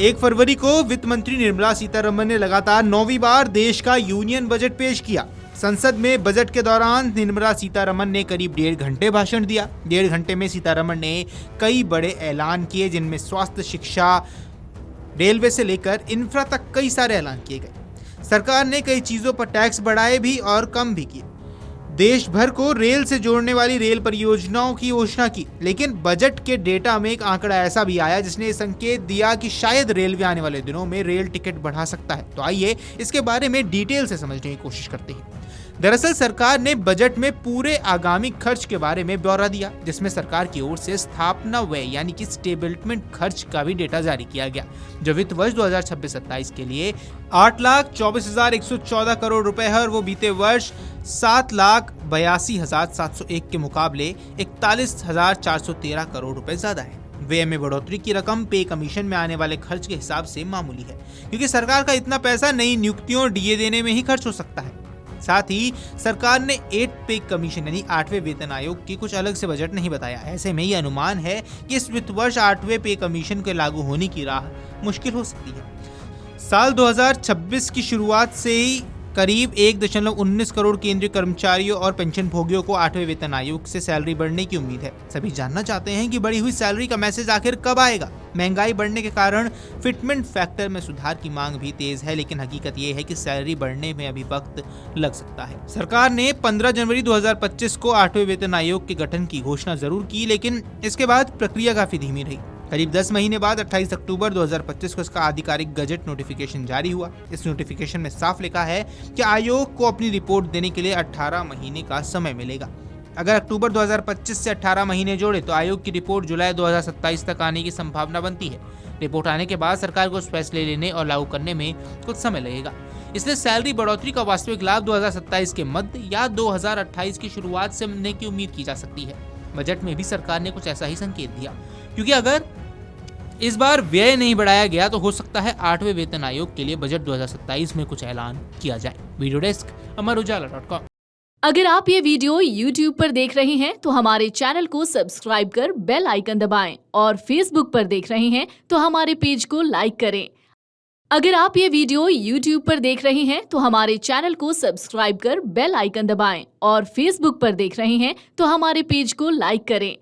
1 फरवरी को वित्त मंत्री निर्मला सीतारमण ने लगातार 9वीं बार देश का यूनियन बजट पेश किया। संसद में बजट के दौरान निर्मला सीतारमण ने करीब 1.5 घंटे भाषण दिया। 1.5 घंटे में सीतारमण ने कई बड़े ऐलान किए, जिनमें स्वास्थ्य, शिक्षा, रेलवे से लेकर इंफ्रा तक कई सारे ऐलान किए गए। सरकार ने कई चीजों पर टैक्स बढ़ाए भी और कम भी किए। देश भर को रेल से जोड़ने वाली रेल परियोजनाओं की घोषणा की, लेकिन बजट के डेटा में एक आंकड़ा ऐसा भी आया जिसने संकेत दिया कि शायद रेलवे आने वाले दिनों में रेल टिकट बढ़ा सकता है। तो आइए इसके बारे में डिटेल से समझने की कोशिश करते हैं। दरअसल सरकार ने बजट में पूरे आगामी खर्च के बारे में ब्यौरा दिया, जिसमें सरकार की ओर से स्थापना व्यय यानी कि स्टेबलमेंट खर्च का भी डेटा जारी किया गया, जो वित्त वर्ष 2026-27 के लिए 8,24,114 करोड़ रुपए है और वो बीते वर्ष 7,82,701 के मुकाबले 41,413 करोड़ रुपए ज्यादा है। व्यय में बढ़ोतरी की रकम पे कमीशन में आने वाले खर्च के हिसाब से मामूली है, क्योंकि सरकार का इतना पैसा नई नियुक्तियों और डीए देने में ही खर्च हो सकता है। साथ ही सरकार ने 8 पे कमीशन यानी 8वें वेतन आयोग की कुछ अलग से बजट नहीं बताया। ऐसे में ये अनुमान है कि इस वित्त वर्ष 8वें पे कमीशन के लागू होने की राह मुश्किल हो सकती है। साल 2026 की शुरुआत से ही करीब 1.19 करोड़ केंद्रीय कर्मचारियों और पेंशन भोगियों को 8वें वेतन आयोग से सैलरी बढ़ने की उम्मीद है। सभी जानना चाहते हैं कि बढ़ी हुई सैलरी का मैसेज आखिर कब आएगा। महंगाई बढ़ने के कारण फिटमेंट फैक्टर में सुधार की मांग भी तेज है, लेकिन हकीकत यह है कि सैलरी बढ़ने में अभी वक्त लग सकता है। सरकार ने 15 जनवरी 2025 को 8वें वेतन आयोग के गठन की घोषणा जरूर की, लेकिन इसके बाद प्रक्रिया काफी धीमी रही। करीब 10 महीने बाद 28 अक्टूबर 2025 को इसका आधिकारिक गजट नोटिफिकेशन जारी हुआ। इस नोटिफिकेशन में साफ लिखा है कि आयोग को अपनी रिपोर्ट देने के लिए 18 महीने का समय मिलेगा। अगर अक्टूबर 2025 से 18 महीने जोड़े तो आयोग की रिपोर्ट जुलाई 2027 तक आने की संभावना बनती है। रिपोर्ट आने के बाद सरकार को फैसले लेने और लागू करने में कुछ समय लगेगा। इसलिए सैलरी बढ़ोतरी का वास्तविक लाभ 2027 के मध्य या 2028 की शुरुआत से मिलने की उम्मीद की जा सकती है। बजट में भी सरकार ने कुछ ऐसा ही संकेत दिया, क्योंकि अगर इस बार व्यय नहीं बढ़ाया गया तो हो सकता है 8वें वेतन आयोग के लिए बजट 2027 में कुछ ऐलान किया जाए। वीडियो डेस्क अमरउजाला.com। अगर आप ये वीडियो YouTube पर देख रहे हैं तो हमारे चैनल को सब्सक्राइब कर बेल आइकन दबाएं और Facebook पर देख रहे हैं तो हमारे पेज को लाइक करें। अगर आप ये वीडियो YouTube पर देख रहे हैं तो हमारे चैनल को सब्सक्राइब कर बेल आइकन दबाएं और Facebook पर देख रहे हैं तो हमारे पेज को लाइक करें।